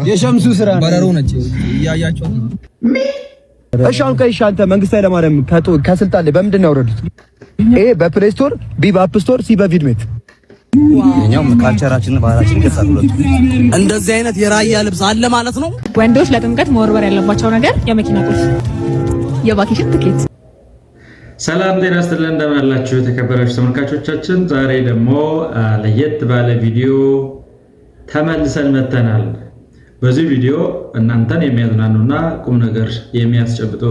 የሸምሱ ስራ በረሮ ነች ያያቸው። እሺ አሁን ከይሻ አንተ መንግስት ኃይለማርያም ከስልጣን ላይ በምንድን ነው ያወረዱት? ኤ በፕሌይ ስቶር፣ ቢ በአፕ ስቶር፣ ሲ በቪድሜት። እኛም ካልቸራችን ባህላችን ከሳሉት እንደዚህ አይነት የራያ ልብስ አለ ማለት ነው። ወንዶች ለጥምቀት መወርወር ያለባቸው ነገር የመኪና ቁልፍ፣ የቫኬሽን ትኬት። ሰላም ጤና ይስጥልን፣ እንደምን አላችሁ የተከበራችሁ ተመልካቾቻችን? ዛሬ ደግሞ ለየት ባለ ቪዲዮ ተመልሰን መተናል። በዚህ ቪዲዮ እናንተን የሚያዝናኑና ቁም ነገር የሚያስጨብጡ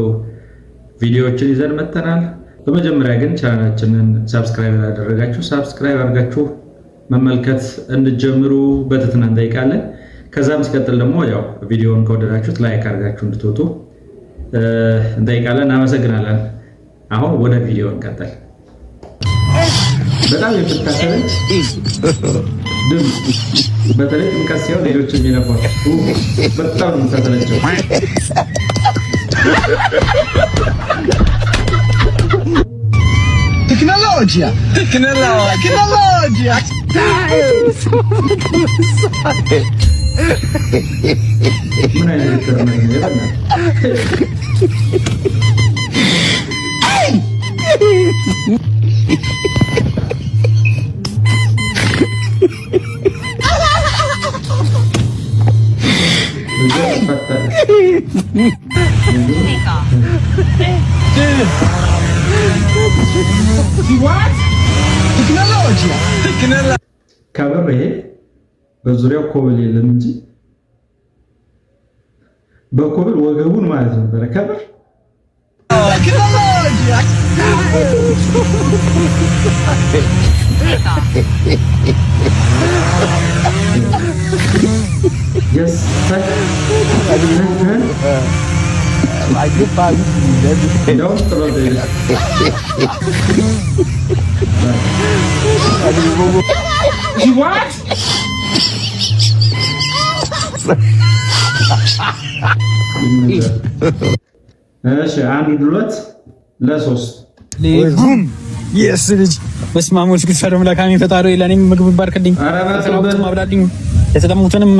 ቪዲዮዎችን ይዘን መተናል። በመጀመሪያ ግን ቻናላችንን ሰብስክራይብ ያላደረጋችሁ ሰብስክራይብ አድርጋችሁ መመልከት እንድትጀምሩ በትህትና እንጠይቃለን። ከዛም ሲቀጥል ደግሞ ያው ቪዲዮውን ከወደዳችሁት ላይክ አድርጋችሁ እንድትወጡ እንጠይቃለን። እናመሰግናለን። አሁን ወደ ቪዲዮ እንቀጥል። በጣም የምታሰለች ድምፅ በተለይ ጥምቀት ሲሆን ሌሎች የሚነፏት በጣም የምታሰለቸው ቴክኖሎጂያ ምን አይነት ተርመኝ ነው? ከበር ይሄ በዙሪያው ኮብል የለም እንጂ በኮብል ወገቡን ማለት ነበር። ከበር Yes, sir. Don't throw this. You what? እሺ አንድ ድሎት ለሶስት ሌጉም የስ ልጅ በስማሞች ግፈረም ለካሚ ፈጣሪ ለኔም ምግብ ባርክልኝ፣ አረባቱም አብላልኝ፣ የተጠሙትንም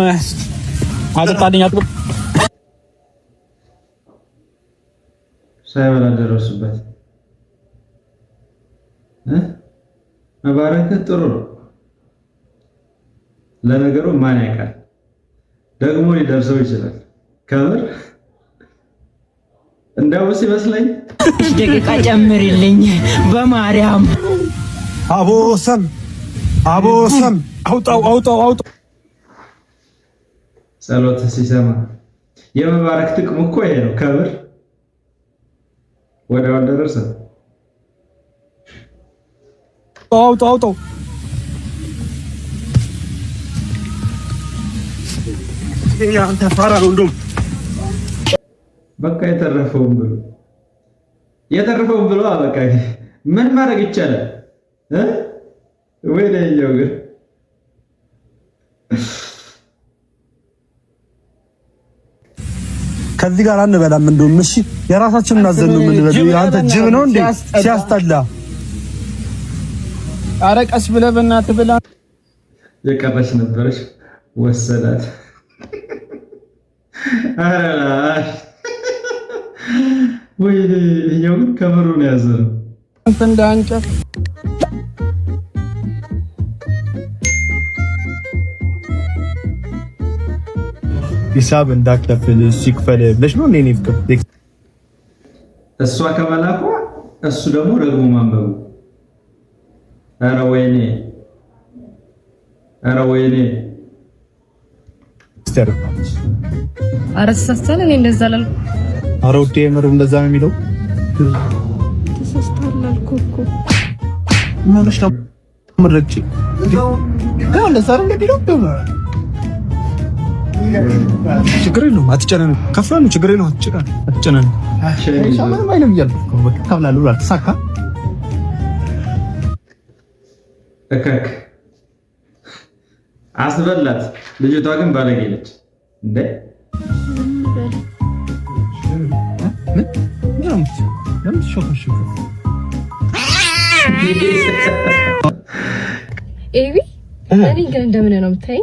አጠጣልኝ። አጥብ ሳይበላ ደረሱበት። መባረክ ጥሩ ነው። ለነገሩ ማን ያውቃል ደግሞ ሊደርሰው ይችላል። ከበር እንዳውስ ይመስለኝ ደቂቃ ጨምርልኝ በማርያም። አቦሰም አውጣው ጸሎት ሲሰማ የመባረክ ጥቅሙ እኮ ይሄ ነው። ከበር ወዲያው ደረሰ። አውጣው አንተ ፋራ ነው እንደውም በቃ የተረፈውን ብሎ በቃ ምን ማድረግ ይቻላል? ወይ ለየው ግን ከዚህ ጋር አንበላም። እንደውም እሺ የራሳችንን አዘን ነው የምንበላው። አንተ ጅብ ነው እንዴ ሲያስጠላ። ኧረ ቀስ ብለህ በእናትህ ብላ። የቀረች ነበረች ወሰዳት። አራላ ወይ ይሄው ከበሩን ያዘው አንተ እንዳንጨ ሂሳብ እንዳከፍል ሲክፈል ብለሽ ነው እኔ ፍቅር እሷ ከመላኳ እሱ ደግሞ ማንበቡ። ኧረ ወይኔ አረሳስተን እኔ እንደዛ አላልኩም። ኧረ ውዴ ምር እንደዛ ነው የሚለው። ተሳስተሃል አልኩህ እኮ ማለት ነው። ምርጭ ያው እንደዛ ነው የሚለው። ችግር የለውም አትጨነን። ከፍላሉ ችግር የለውም አትጨነን። ምንም አይልም እያልኩ በቃ ከፍላለሁ ብላ ተሳካ። እከክ አስበላት። ልጅቷ ግን ባለጌ ነች እንዴ! ለምን ሾፈሽው? ኤቢ እኔ ግን እንደምን ነው የምታይኝ?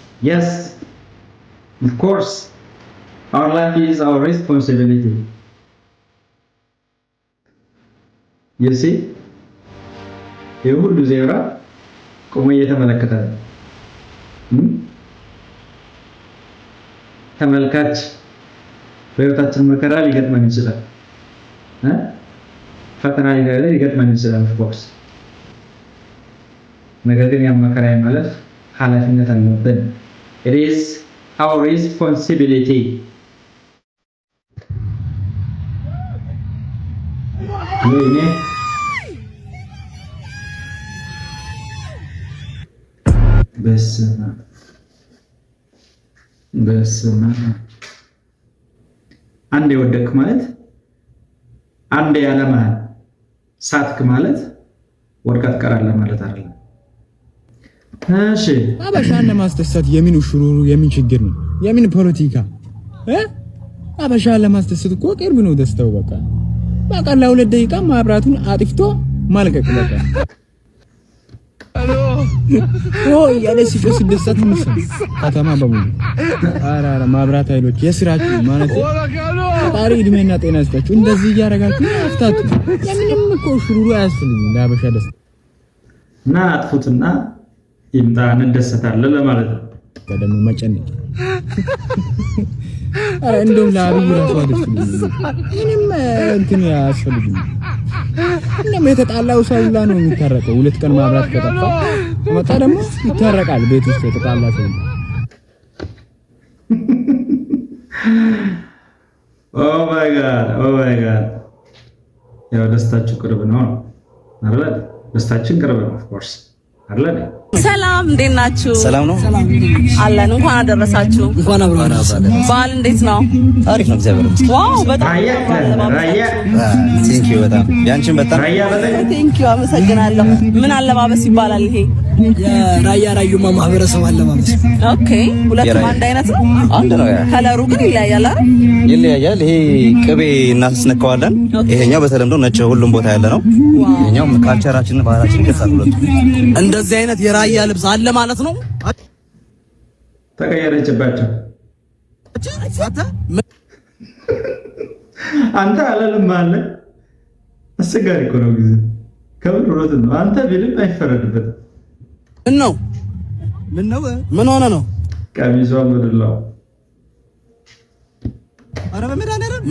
Yes, of course. Our life is our responsibility. You see? የሁሉ ዜብራ ቆሞ እየተመለከተ ነው። ተመልካች በህይወታችን መከራ ሊገጥመን ይችላል። ፈተና ሊገጥመን ይችላል of course። ነገር ግን ያን መከራ ማለት ኃላፊነት አለብን። It is our responsibility. በስመ አንዴ ወደቅ ማለት አንዴ ያለማን ሳትክ ማለት ወድቃ ትቀራለህ ማለት አይደለም። እሺ አበሻን ለማስደሰት የምን ሽሩሩ የምን ችግር ነው? የምን ፖለቲካ አበሻን ለማስደሰት እኮ ቅርብ ነው ደስታው። በቃ ለሁለት ደቂቃ ማብራቱን አጥፍቶ ማልቀቅ በቃ ያለ ሲጮህ ሲደሰት ምስል ከተማ በሙሉ ኧረ ማብራት ኃይሎች የስራችሁ ማለት ፈጣሪ እድሜና ጤና ይስጣችሁ። እንደዚህ እያደረጋችሁ አፍታቱ። የምንም እኮ ሽሩሩ አያስፈልግም ለአበሻ ደስታ እና አጥፉትና ይምጣ እንደሰታለን ለማለት ነው። ደግሞ መጨነቅ ኧረ እንደውም ለአብይ ራሱ አደስልኝ ምንም እንትን ያስፈልግም። እንደውም የተጣላው ሰው ሁላ ነው የሚታረቀው። ሁለት ቀን ማብራት ከጠፋ መጣ ደግሞ ይታረቃል። ቤት ውስጥ የተጣላ ሰው ኦ ማይ ጋድ ያው ደስታችሁ ቅርብ ነው አይደል? ደስታችን ቅርብ ነው of course አይደል? ሰላም እንዴት ናችሁ? ሰላም ነው አለን። እንኳን አደረሳችሁ። እንኳን አብሮ አደረሳችሁ። በዓል እንዴት ነው? አሪፍ ነው እግዚአብሔር ይመስገን። ዋው በጣም ቴንክ ዩ በጣም ያንቺን በጣም ቴንክ ዩ አመሰግናለሁ። ምን አለባበስ ይባላል ይሄ? የራያ ራዩማ ማህበረሰብ አለባበስ። ኦኬ ሁለቱም አንድ አይነት ነው? አንድ ነው። ከለሩ ግን ይለያያል አይደል? ይለያያል። ይሄ ቅቤ እናስነካዋለን። ይሄኛው በተለምዶ ነጭ ሁሉም ቦታ ያለ ነው። ይሄኛው ካልቸራችንን ባህላችንን ይገልጻል። ሁለቱም እንደዚህ አይነት የራያ ልብስ አለ ማለት ነው። ተቀየረችባቸው። አንተ አለልም አለ አስቸጋሪ እኮ ነው ጊዜ ከምን ሮት ነው አንተ ቢልም አይፈረድበትም። ምን ሆነ ነው ቀሚሷ ወደላው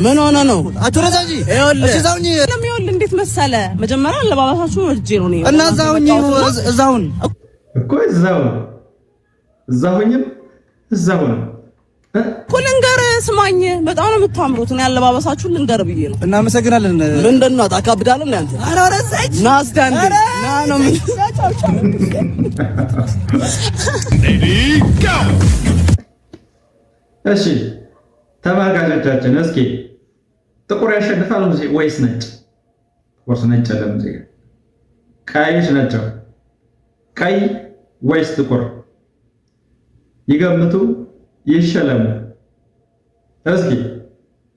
ምን ሆነ ነው አትረዛጂ ለሚወል እንዴት መሰለ መጀመሪያ አለባበሳችሁ ወጅ ነው ነው እና እዛውን እኮ እዛሁኝም እኮ ልንገር ስማኝ፣ በጣም ነው የምታምሩት። እኔ አለባበሳችሁ ልንገር ብዬ ነው። እናመሰግናለን። ምንድን ነው ታካብዳለህ እንዴ አንተ? ኧረ ወረሰች ና እስኪ አንዴ ና ነው ምን እሺ ተመልካቾቻችን እስኪ ጥቁር ያሸንፋል ወይስ ነጭ? ወይስ ነጭ ለምዚህ ቀይስ ነጭ ቀይ ወይስ ጥቁር? ይገምቱ፣ ይሸለሙ።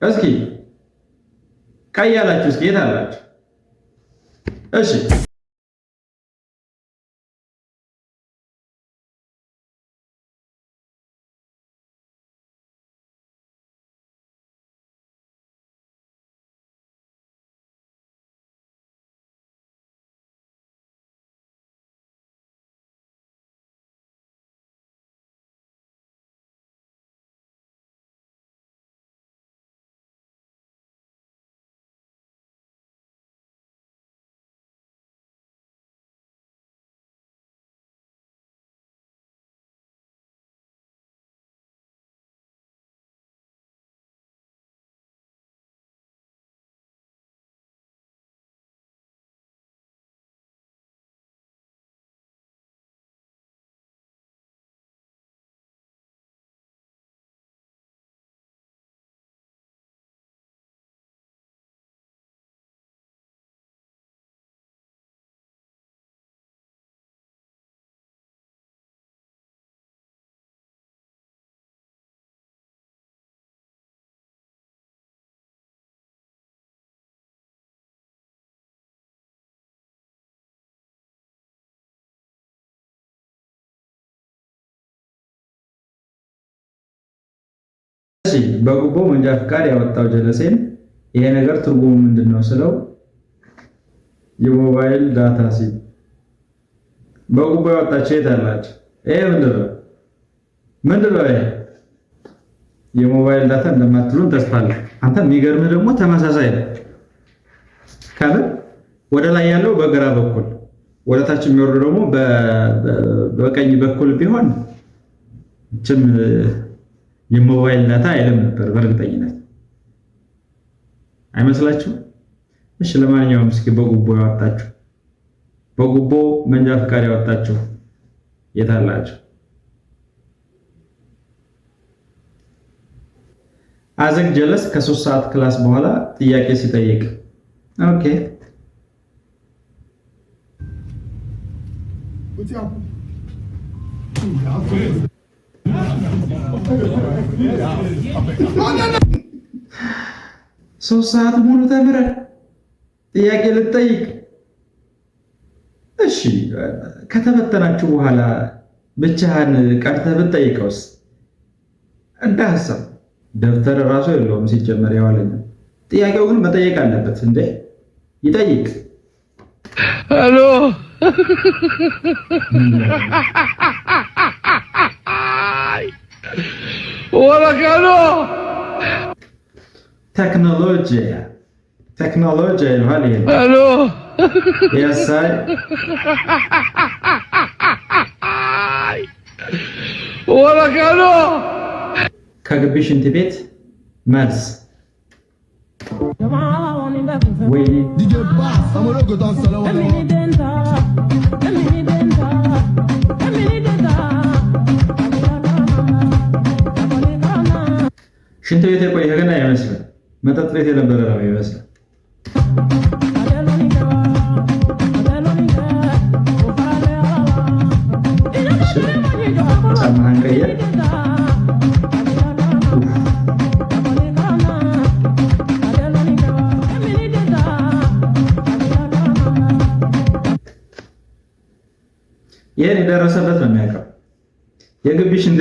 እስኪ ቀይ ያላችሁ እስኪ የት አላችሁ? እሺ በጉቦ መንጃ ፍቃድ ያወጣው ጀለሴን ይሄ ነገር ትርጉሙ ምንድነው ስለው የሞባይል ዳታ ሲል በጉቦ ያወጣቸው የት አላችሁ? ይሄ ምንድነው ይሄ የሞባይል ዳታ እንደማትሉን ተስፋ አለኝ። አንተ የሚገርምህ ደግሞ ተመሳሳይ ነው። ካለ ወደ ላይ ያለው በግራ በኩል ወደ ታች የሚወርዱ ደግሞ በቀኝ በኩል ቢሆን እችም የሞባይል ዳታ አይልም ነበር በእርግጠኝነት አይመስላችሁም? እሺ ለማንኛውም እስኪ በጉቦ ያወጣችሁ በጉቦ መንጃ ፍቃድ ያወጣችሁ የት አላችሁ? አዘግ ጀለስ ከ3 ሰዓት ክላስ በኋላ ጥያቄ ሲጠይቅ ኦኬ ሶስት ሰዓት ሙሉ ተምረህ ጥያቄ ልትጠይቅ? እሺ ከተበተናችሁ በኋላ ብቻህን ቀርተህ ብትጠይቀውስ? እንደ ሀሳብ ደብተር ራሱ የለውም ሲጀመር ያዋለኝ። ጥያቄው ግን መጠየቅ አለበት እንዴ? ይጠይቅ። ሄሎ ወላካሎ ቴክኖሎጂ ይላል። ሄሎ ያሳይ ወላካሎ ከግቢ ሽንት ቤት መልስ ወይኔ ሽንት ቤት የቆየ ግን አይመስልም። መጠጥ ቤት የነበረ ነው የሚመስለው። ጫማህን ቀየር። ይሄን የደረሰበት ነው የሚያውቀው። የግቢ ሽንት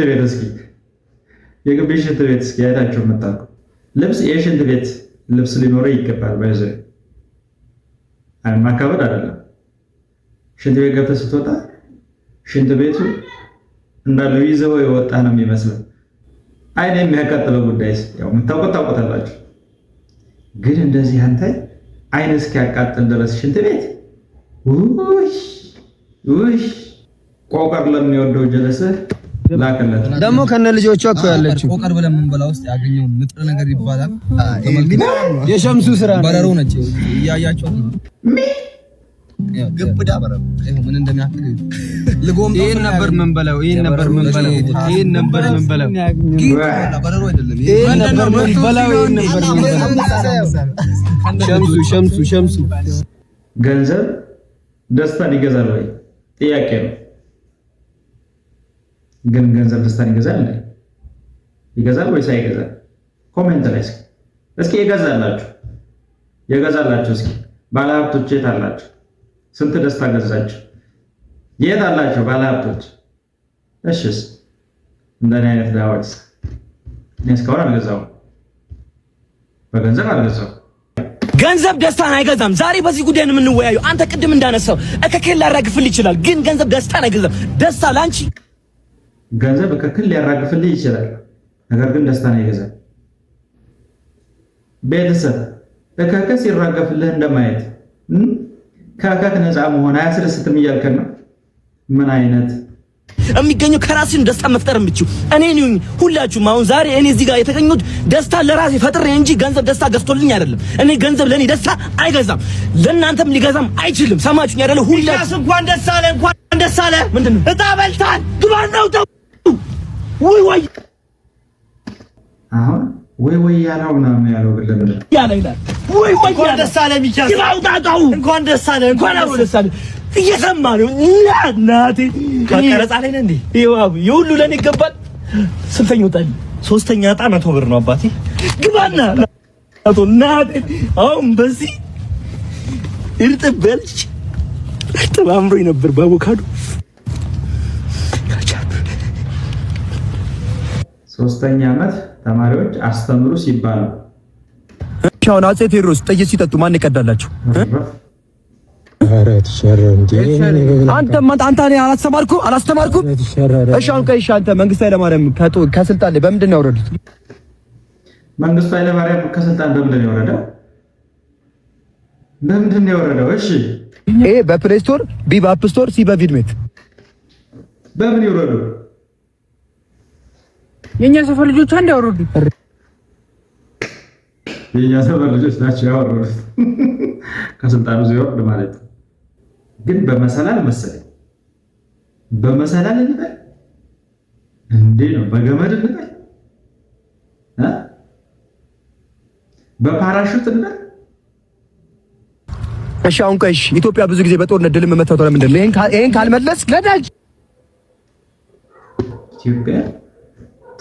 ቤት እስኪ አይታችሁ የምታውቁ ልብስ የሽንት ቤት ልብስ ሊኖረው ይገባል። ባይዘ ማካበድ አይደለም። ሽንት ቤት ገብተህ ስትወጣ ሽንት ቤቱ እንዳለው ይዘው የወጣ ነው የሚመስለው። አይኔ የሚያቃጥለው ጉዳይስ ያው ታውቁታላችሁ። ግን እንደዚህ አንተ አይን እስኪያቃጥል ድረስ ሽንት ቤት ውይ ቆቀር ለሚወደው ጀለስህ ላከለት። ደግሞ ከነ ልጆቿ እኮ ያለችው ቆቀር ብለን የምንበላ ውስጥ ያገኘው ንጥረ ነገር ይባላል። የሸምሱ ስራ ነው። በረሮ ነች እያያቸው ግብዳ በረሮ ምን እንደሚያክል ልጎም ይሄን ነበር የምንበላው። በረሮ አይደለም። ሸምሱ ገንዘብ ደስታን ይገዛል ወይ? ጥያቄ ነው። ግን ገንዘብ ደስታን ይገዛል እንዴ? ይገዛል ወይስ አይገዛል? ኮሜንት ላይ እስኪ የገዛላችሁ እስኪ ባለሀብቶች የት አላችሁ? ስንት ደስታ ገዛችሁ? የት አላችሁ ባለሀብቶች? እሺስ እንደኔ አይነት ዳዋት እኔ እስካሁን አልገዛሁም። በገንዘብ አልገዛሁም። ገንዘብ ደስታን አይገዛም። ዛሬ በዚህ ጉዳይ ነው የምንወያየው። አንተ ቅድም እንዳነሳው እከክል ሊያራግፍልህ ይችላል፣ ግን ገንዘብ ደስታን አይገዛም። ደስታ ላንቺ ገንዘብ እከክል ሊያራግፍልህ ይችላል፣ ነገር ግን ደስታን አይገዛም። ቤተሰብ እከክል ሲራገፍልህ እንደማየት ከእከክ ነፃ መሆን አያስደስትም እያልከን ነው? ምን አይነት የሚገኘው ከራስን ደስታ መፍጠር የምችው እኔ ነኝ። ሁላችሁም አሁን ዛሬ እኔ እዚህ ጋር የተገኙት ደስታ ለራሴ ፈጥሬ እንጂ ገንዘብ ደስታ ገዝቶልኝ አይደለም። እኔ ገንዘብ ለኔ ደስታ አይገዛም፣ ለእናንተም ሊገዛም አይችልም። ሰማችሁኝ አይደለ? ሁላችሁ እንኳን ደስ አለ፣ እንኳን ደስ አለ። ምንድነው እጣ በልታል? ግባን ነው ተው። ወይ አሁን ወይ ያለው ነው ያለው ብለህ ይላል። ወይ እንኳን ደስ አለ ሚካኤል፣ ግባው ታጣው። እንኳን ደስ አለ፣ እንኳን ደስ አለ። እየሰማ ነው እናቴ። ከቀረጻ ላይ ነህ እንዴ? ይኸው የሁሉ ለኔ ይገባል። ስንተኛ ወጣኝ? ሶስተኛ ዕጣ 100 ብር ነው አባቴ። ግባና አቶ እናቴ አሁን በዚህ እርጥብ በልች እርጥብ አምሮኝ ነበር በአቮካዶ ሶስተኛ ዓመት ተማሪዎች አስተምሩ ሲባሉ ሻውን አጼ ቴዎድሮስ ጥይት ሲጠጡ ማን ይቀዳላቸው? አንተ አላስተማርኩም። እሺ አሁን ከይሻ አንተ መንግስቱ ኃይለማርያም ከስልጣን ላይ በምንድን ነው ያወረዱት? መንግስቱ ኃይለማርያም ከስልጣን በምንድን ነው ያወረደው? እሺ ኤ በፕሌይ ስቶር፣ ቢ በአፕ ስቶር፣ ሲ በቪድሜት በምን ይወረዱ? የኛ ሰፈር ልጆች አንድ ያወረዱ። የኛ ሰፈር ልጆች ናቸው ያወረዱት ከስልጣኑ ሲወርድ ማለት ነው። ግን በመሰላል መሰለኝ እንበል እንዴ ነው በገመድ እንበል በፓራሹት እንበል። እሺ አሁን ቆይ ኢትዮጵያ ብዙ ጊዜ በጦርነት ድል የምትመታው ለምንድን ነው? ይሄን ካልመለስ ነዳጅ ኢትዮጵያ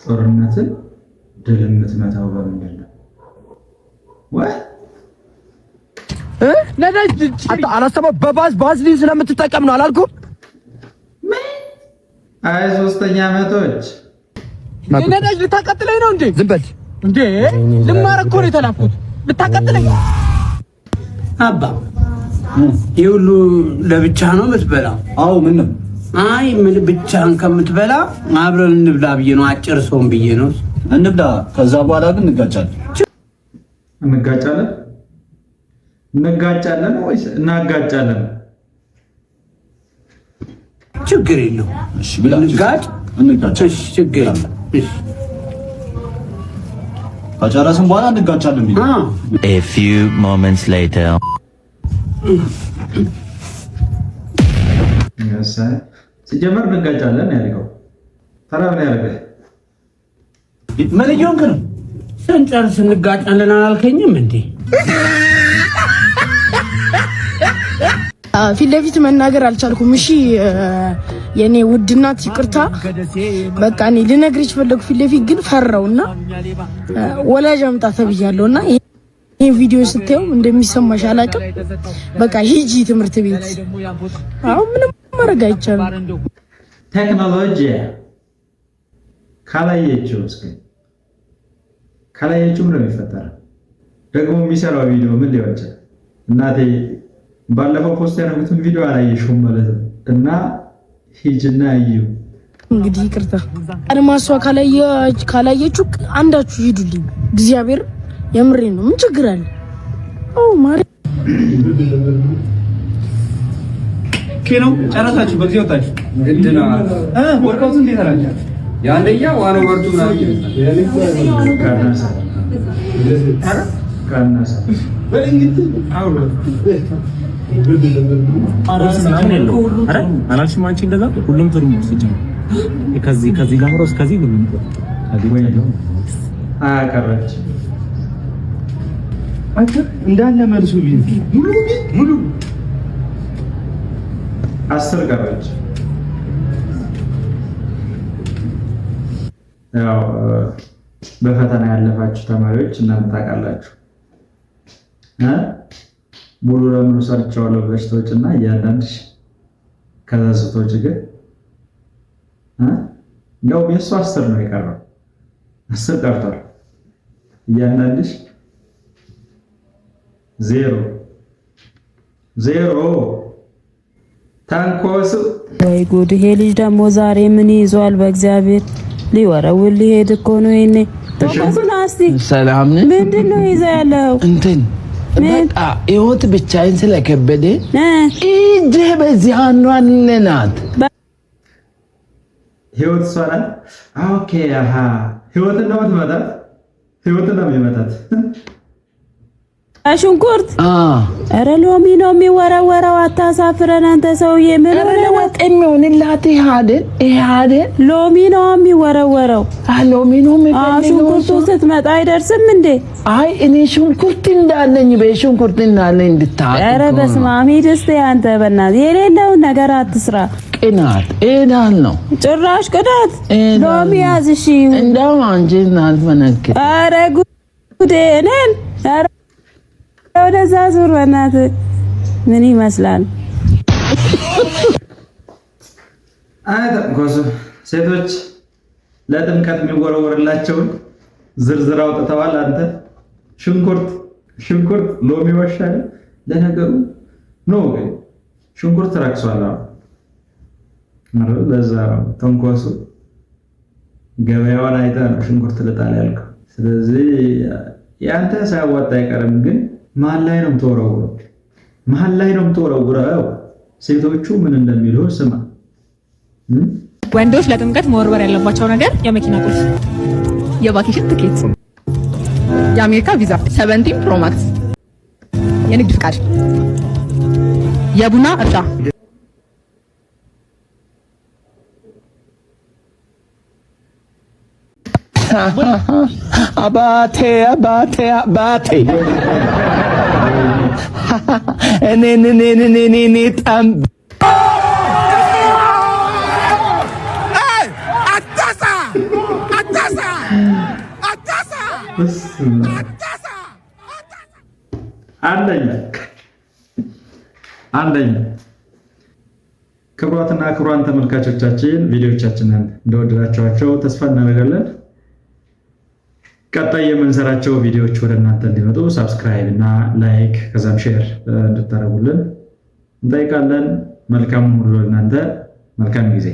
ጦርነትን ድል የምትመታው በምንድን ነው? ነዳጅ አላስተማም። ባዝሊን ስለምትጠቀም ነው አላልኩም? አይ ሶስተኛ ዓመቶች ነዳጅ ልታቀጥለኝ ነው እንዴ? ዝም በል እንዴ! ልማር እኮ ነው የተላኩት። ልታቀጥለኝ አባ ይሄ ሁሉ ለብቻ ነው የምትበላው? አዎ ምን ነው? አይ ምን ብቻህን ከምትበላ አብረን እንብላ ብዬ ነው። አጭር ሰውን ብዬ ነው። እንብላ። ከዛ በኋላ ግን እንጋጫለን ወይስ እናጋጫለን? ችግር የለው። እሺ ብላ እንጋጭ። እሺ ችግር የለው። እሺ ከጨረስን በኋላ እንጋጫለን ብዬ A few moments later ሲጀመር እንጋጫለን ያልከው ተራ ምን ያደርጋል? ምን እየሆንክ ነው? ስንጨርስ እንጋጫለን አላልከኝም እንዴ? ፊት ለፊት መናገር አልቻልኩም። እሺ የኔ ውድ እናት ይቅርታ። በቃ እኔ ልነግርሽ ፈለኩ ፊት ለፊት ግን ፈራውና ወላጅ አምጣ ተብያለሁና ይሄ ቪዲዮ ስታየው እንደሚሰማሽ አላውቅም። በቃ ሂጂ ትምህርት ቤት። አሁን ምንም ማድረግ አይቻልም። ቴክኖሎጂ ካላየችው ምን የሚፈጠረው ደግሞ የሚሰራው ቪዲዮ ምን ሊሆን ይችላል? እናቴ ባለፈው ፖስት ያደረጉትን ቪዲዮ አላየሽውም ማለት ነው። እና ሂጅና እዩ። እንግዲህ ይቅርታ አድማሷ ካላየችው አንዳችሁ ሂዱልኝ። እግዚአብሔር የምሬ ነው። ምን ችግር አለ? ማሪ ኬኖ ጨረሳችሁ? በዚህ ወጣችሁ እንትና ወርካውት እንዴት አላችሁ? ያንደኛ ዋና ወርቱ ነው ካናሳ አላልሽም አንቺ እንደዛ ሁሉም ጥሩ ነው ሲጀምር ከዚህ ጋር ነው እስከዚህ ሁሉም ቀረች እንዳለ መልሱ ሙሉ 10 ቀረች። ያው በፈተና ያለፋችሁ ተማሪዎች እናንተ ታውቃላችሁ ሙሉ ለሙሉ ሰርቻለሁ ብለሽ ተወጪና እያንዳንድሽ ከዛስቶች ግን እንደውም የእሱ 10 ነው የቀረው 10 ቀርቷል። እያንዳንድሽ 0 ታንኮስ። ወይ ጉድ! ይሄ ልጅ ደግሞ ዛሬ ምን ይዟል? በእግዚአብሔር ሊወረውል ሊሄድ እኮ ነው። ይሄኔ ሰላም ነህ? ምንድን ነው ይዘህ ያለው? እንትን በቃ ህይወት ብቻዬን ስለከበደ እጄ በዚህ አንዷን ለናት ህይወት ሷራል። ኦኬ አሃ ህይወትን ነው የምትመታት። ህይወትን ነው የሚመታት ሽንኩርት ኧረ ሎሚ ነው የሚወረወረው። አታሳፍረን አንተ ሰውዬ። ምን ወጥ የሚሆንላት ይሄ ሎሚ ነው የሚወረወረው። ሎሚ ነው የሚፈልገው። ሽንኩርቱ ስትመጣ አይደርስም እንዴ? አይ እኔ ሽንኩርት እንዳለኝ በሽንኩርት እንዳለኝ እንድታውቅ። ኧረ በስመ አብ ሂድ እስኪ አንተ በእናትህ የሌለውን ነገር አትስራ። ቅናት እዳል ነው ጭራሽ ቅናት። ሎሚ ያዝ እሺ። እንደው አንቺ እናት ፈነክ ኧረ ጉዴ ነን። ኧረ ወደዛ ዙር በእናትህ። ምን ይመስላል? አይተቆሱ ሴቶች ለጥምቀት የሚወረወርላቸውን ዝርዝር አውጥተዋል። አንተ ሽንኩርት ሎሚ ወሻል። ለነገሩ ነው ግን ሽንኩርት ረክሷል። ለዛ ተንኮሱ ገበያውን አይተህ ነው ሽንኩርት ልጣል ያልከው። ስለዚህ ያንተ ሳያዋጣ አይቀርም። ግን መሀል ላይ ነው የምትወረውረው። ሴቶቹ ምን እንደሚሉ ስማ። ወንዶች ለጥምቀት መወርወር ያለባቸው ነገር የመኪና ቁልፍ፣ የቫኬሽን ትኬት፣ የአሜሪካ ቪዛ፣ 17 ፕሮ ማክስ፣ የንግድ ፍቃድ፣ የቡና እርሻ። አባቴ እኔ ጣም አንደኛ ክቡራትና ክቡራን ተመልካቾቻችን ቪዲዮዎቻችንን እንደወደዳችኋቸው ተስፋ እናደርጋለን። ቀጣይ የምንሰራቸው ቪዲዮዎች ወደ እናንተ እንዲመጡ ሰብስክራይብ እና ላይክ ከዛም ሼር እንድታደርጉልን እንጠይቃለን። መልካም ሁሉ ለእናንተ፣ መልካም ጊዜ